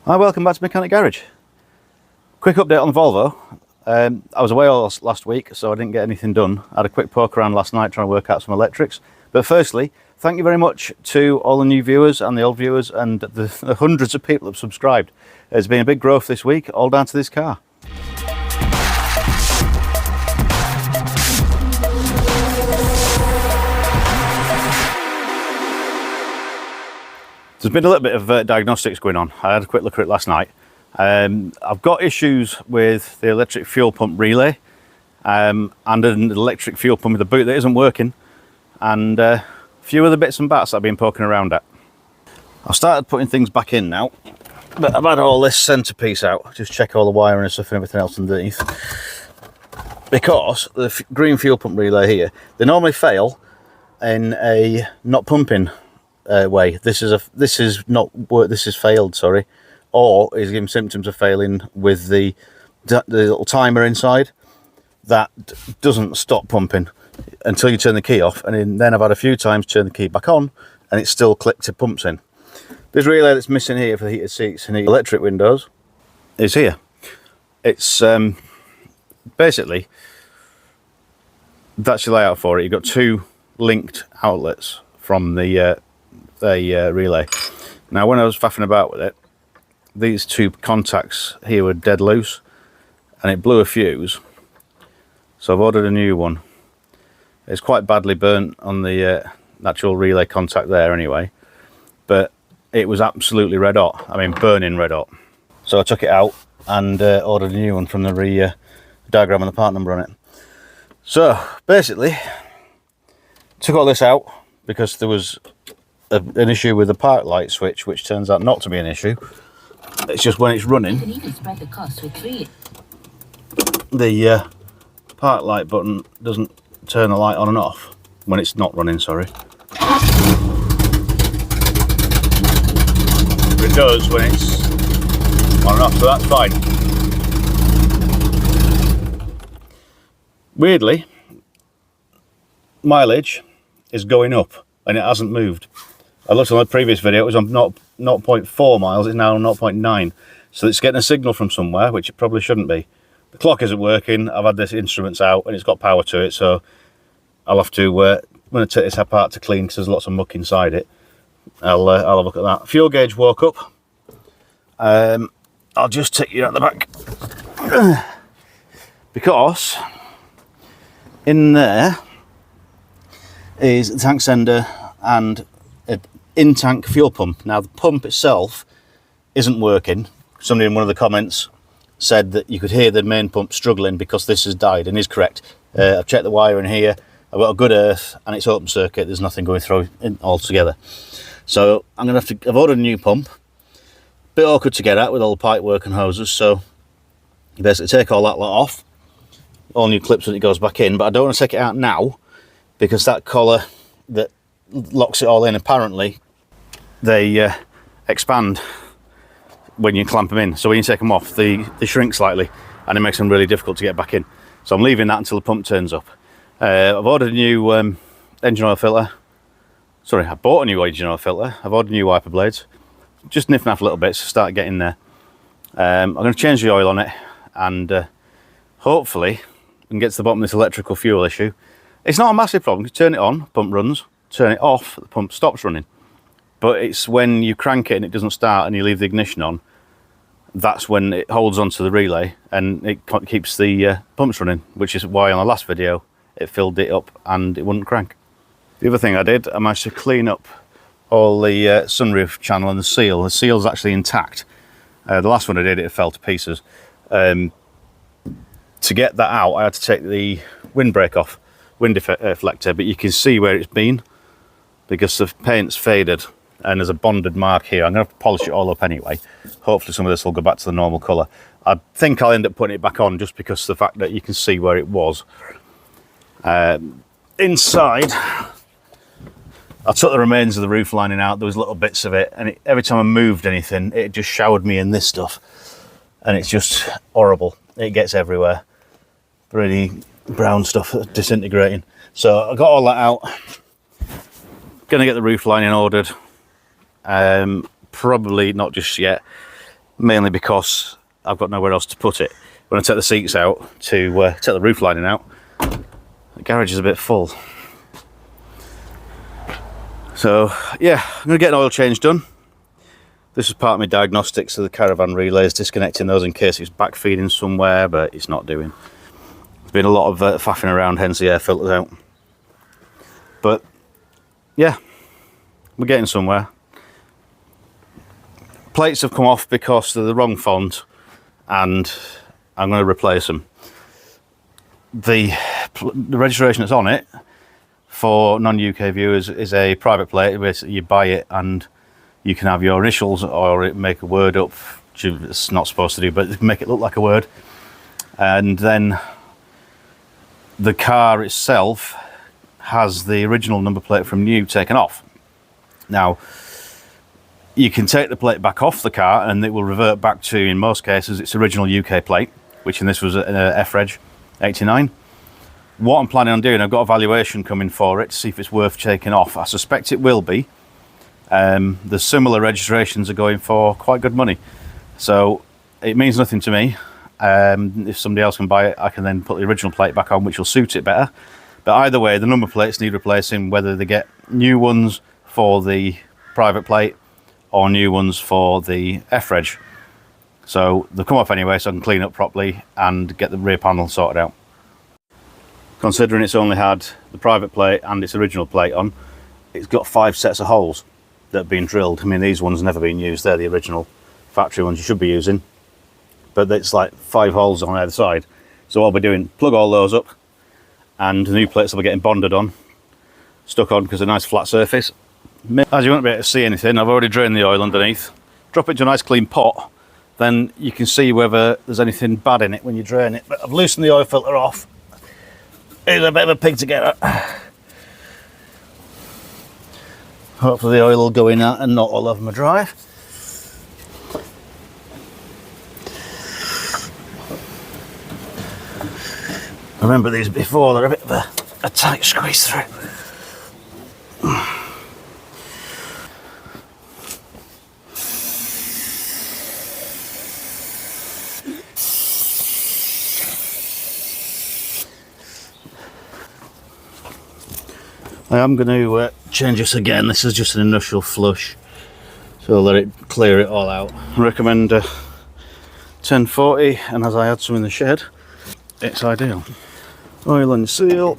Hi, welcome back to Mechanic Garage. Quick update on the Volvo. I was away all last week, so I didn't get anything done. I had a quick poke around last night trying to work out some electrics. But firstly, thank you very much to all the new viewers and the old viewers and the hundreds of people that have subscribed. There's been a big growth this week, all down to this car. There's been a little bit of diagnostics going on. I had a quick look at it last night. I've got issues with the electric fuel pump relay and an electric fuel pump with a boot that isn't working, and a few other bits and bats that I've been poking around at. I've started putting things back in now, but I've had all this centrepiece out, just check all the wiring and stuff and everything else underneath, because the green fuel pump relay here, they normally fail in a not pumping way. This is failed, sorry, or is giving symptoms of failing with the little timer inside that doesn't stop pumping until you turn the key off, and then I've had a few times turn the key back on and it's still clicked, it pumps in. This relay that's missing here for the heated seats and the electric windows is here. It's basically, that's your layout for it. You've got two linked outlets from the relay. Now, when I was faffing about with it, these two contacts here were dead loose and it blew a fuse, so I've ordered a new one. It's quite badly burnt on the natural relay contact there anyway, but it was absolutely red hot. I mean, burning red hot. So I took it out and ordered a new one from the diagram and the part number on it. So basically, took all this out because there was an issue with the park light switch, which turns out not to be an issue. It's just when it's running, the park light button doesn't turn the light on and off when it's not running, sorry. It does when it's on and off, so that's fine. Weirdly, mileage is going up and it hasn't moved. I looked on the previous video, it was on 0.4 miles, it's now on 0.9. So it's getting a signal from somewhere, which it probably shouldn't be. The clock isn't working, I've had this instruments out and it's got power to it, so I'll have to, I'm going to take this apart to clean because there's lots of muck inside it. I'll have a look at that. Fuel gauge woke up. I'll just take you out the back. Because in there is the tank sender and an in-tank fuel pump. Now the pump itself isn't working. Somebody in one of the comments said that you could hear the main pump struggling because this has died, and is correct. I've checked the wire in here, I've got a good earth and it's open circuit, there's nothing going through in altogether. So I'm gonna have to, I've ordered a new pump. Bit awkward to get at with all the pipe work and hoses, so you basically take all that lot off, all new clips when it goes back in, but I don't want to take it out now because that collar that locks it all in, apparently they expand when you clamp them in, so when you take them off they shrink slightly and it makes them really difficult to get back in. So I'm leaving that until the pump turns up. I've ordered a new engine oil filter. Sorry, I bought a new engine oil filter. I've ordered new wiper blades. Just niff-naff a little bit to start getting there. I'm going to change the oil on it and hopefully we can get to the bottom of this electrical fuel issue. It's not a massive problem. You turn it on, pump runs. Turn it off, the pump stops running. But it's when you crank it and it doesn't start and you leave the ignition on, that's when it holds onto the relay and it keeps the pumps running, which is why on the last video it filled it up and it wouldn't crank. The other thing I did, I managed to clean up all the sunroof channel and the seal. The seal's actually intact. The last one I did, it fell to pieces. To get that out, I had to take the windbreak off, wind deflector, but you can see where it's been because the paint's faded and there's a bonded mark here. I'm going to have to polish it all up anyway. Hopefully some of this will go back to the normal colour. I think I'll end up putting it back on just because of the fact that you can see where it was. Inside, I took the remains of the roof lining out. There was little bits of it, and every time I moved anything, it just showered me in this stuff. And it's just horrible. It gets everywhere. Really brown stuff disintegrating. So I got all that out. Gonna get the roof lining ordered. Probably not just yet. mainly because I've got nowhere else to put it. When I take the seats out to take the roof lining out, the garage is a bit full. So yeah, I'm going to get an oil change done. This is part of my diagnostics of the caravan relays, disconnecting those in case it's back feeding somewhere, but it's not doing. There's been a lot of faffing around, hence the air filters out. But yeah, we're getting somewhere. Plates have come off because they're the wrong font, and I'm going to replace them. The registration that's on it for non-UK viewers is a private plate. Basically, you buy it and you can have your initials or make a word up, which it's not supposed to do, but make it look like a word. And then the car itself has the original number plate from new taken off. Now, you can take the plate back off the car and it will revert back to, in most cases, its original UK plate, which in this was an F-Reg 89. What I'm planning on doing, I've got a valuation coming for it to see if it's worth taking off. I suspect it will be. The similar registrations are going for quite good money, so it means nothing to me. If somebody else can buy it, I can then put the original plate back on, which will suit it better. But either way, the number plates need replacing, whether they get new ones for the private plate or new ones for the F-Reg. So they'll come off anyway, so I can clean up properly and get the rear panel sorted out. Considering it's only had the private plate and its original plate on, it's got 5 sets of holes that have been drilled. I mean, these ones have never been used. They're the original factory ones you should be using, but it's like 5 holes on either side. So what I'll be doing, plug all those up, and the new plates will be getting bonded on, stuck on, because they're a nice flat surface. As you won't be able to see anything, I've already drained the oil underneath. Drop it into a nice clean pot, then you can see whether there's anything bad in it when you drain it. But I've loosened the oil filter off. It's a bit of a pig to get at. Hopefully the oil will go in that and not all over my drive. I remember these before, they're a bit of a tight squeeze through. I am going to change this again. This is just an initial flush, so I'll let it clear it all out. I recommend 1040, and as I had some in the shed, it's ideal. Oil and seal.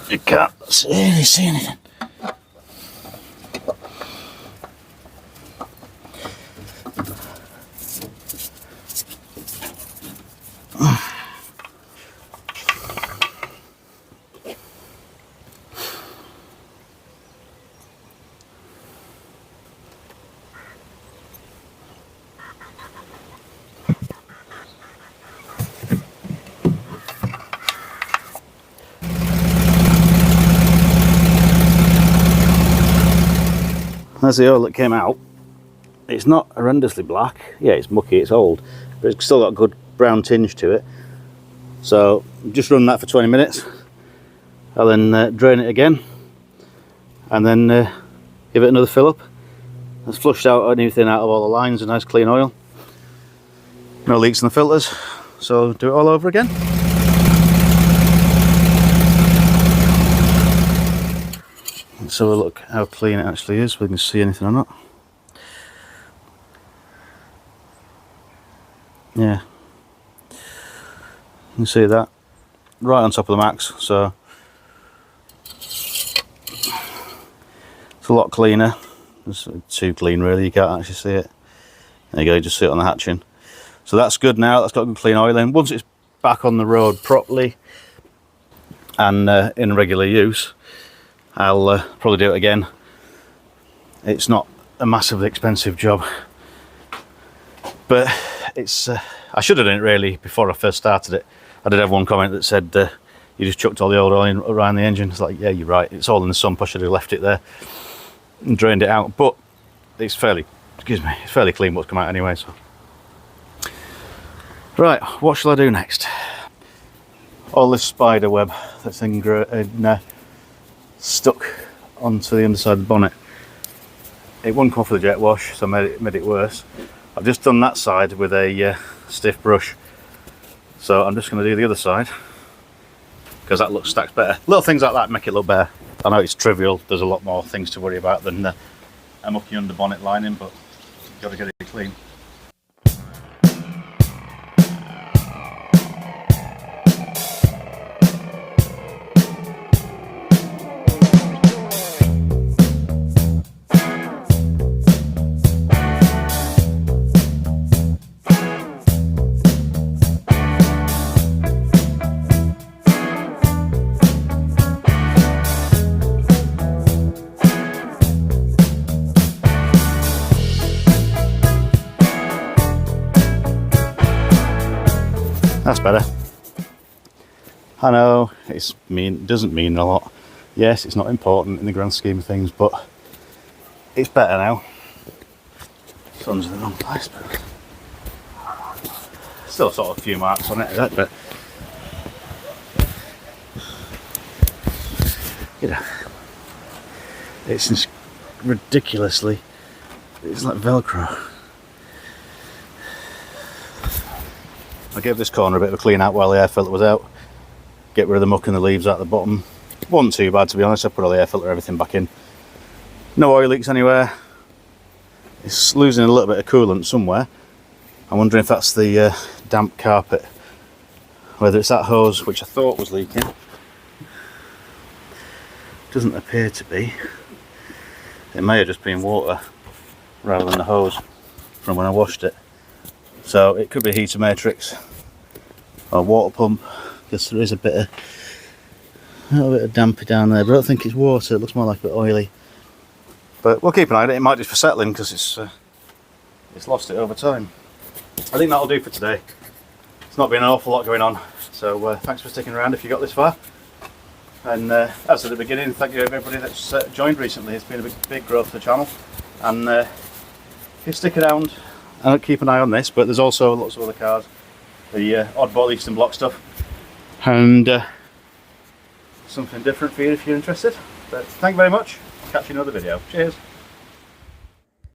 You can't really see anything. That's the oil that came out. It's not horrendously black. Yeah, it's mucky, it's old, but it's still got a good brown tinge to it. So just run that for 20 minutes. I'll then drain it again, and then give it another fill up. That's flushed out anything out of all the lines, a nice clean oil. No leaks in the filters, so do it all over again. Let's have a look how clean it actually is, whether we can see anything or not. Yeah, you can see that right on top of the max, so it's a lot cleaner. It's too clean really, you can't actually see it. There you go, you just see it on the hatching. So that's good now, that's got good clean oil in. Once it's back on the road properly and in regular use, I'll probably do it again. It's not a massively expensive job, but it's I should have done it really before I first started it. I did have one comment that said you just chucked all the old oil in around the engine. It's like, yeah, you're right, it's all in the sump. I should have left it there and drained it out, but it's fairly, excuse me, it's fairly clean what's come out anyway. So right, what shall I do next? All this spider web that's stuck onto the underside of the bonnet. it wouldn't come off with a jet wash, so I made it worse. I've just done that side with a stiff brush, so I'm just going to do the other side because that stacks better. Little things like that make it look better. I know it's trivial, there's a lot more things to worry about than a mucky under bonnet lining, but you've got to get it clean. That's better. I know it doesn't mean a lot. Yes, it's not important in the grand scheme of things, but it's better now. Sun's in the wrong place, but still sort of a few marks on it, but you know, it's just ridiculously. It's like Velcro. I gave this corner a bit of a clean out while the air filter was out. Get rid of the muck and the leaves out the bottom. Wasn't too bad, to be honest. I put all the air filter, everything back in. No oil leaks anywhere. It's losing a little bit of coolant somewhere. I'm wondering if that's the damp carpet. Whether it's that hose, which I thought was leaking. Doesn't appear to be. It may have just been water rather than the hose from when I washed it. So it could be a heater matrix or water pump, because there is a little bit of dampy down there, but I don't think it's water. It looks more like a bit oily. But we'll keep an eye on it. It might just be settling because it's lost it over time. I think that'll do for today. It's not been an awful lot going on, so thanks for sticking around if you got this far. And as at the beginning, thank you everybody that's joined recently. It's been a big growth for the channel, and if you stick around, I'll keep an eye on this. But there's also lots of other cars, the oddball Eastern Bloc stuff, and something different for you if you're interested. But thank you very much. Catch you in another video. Cheers.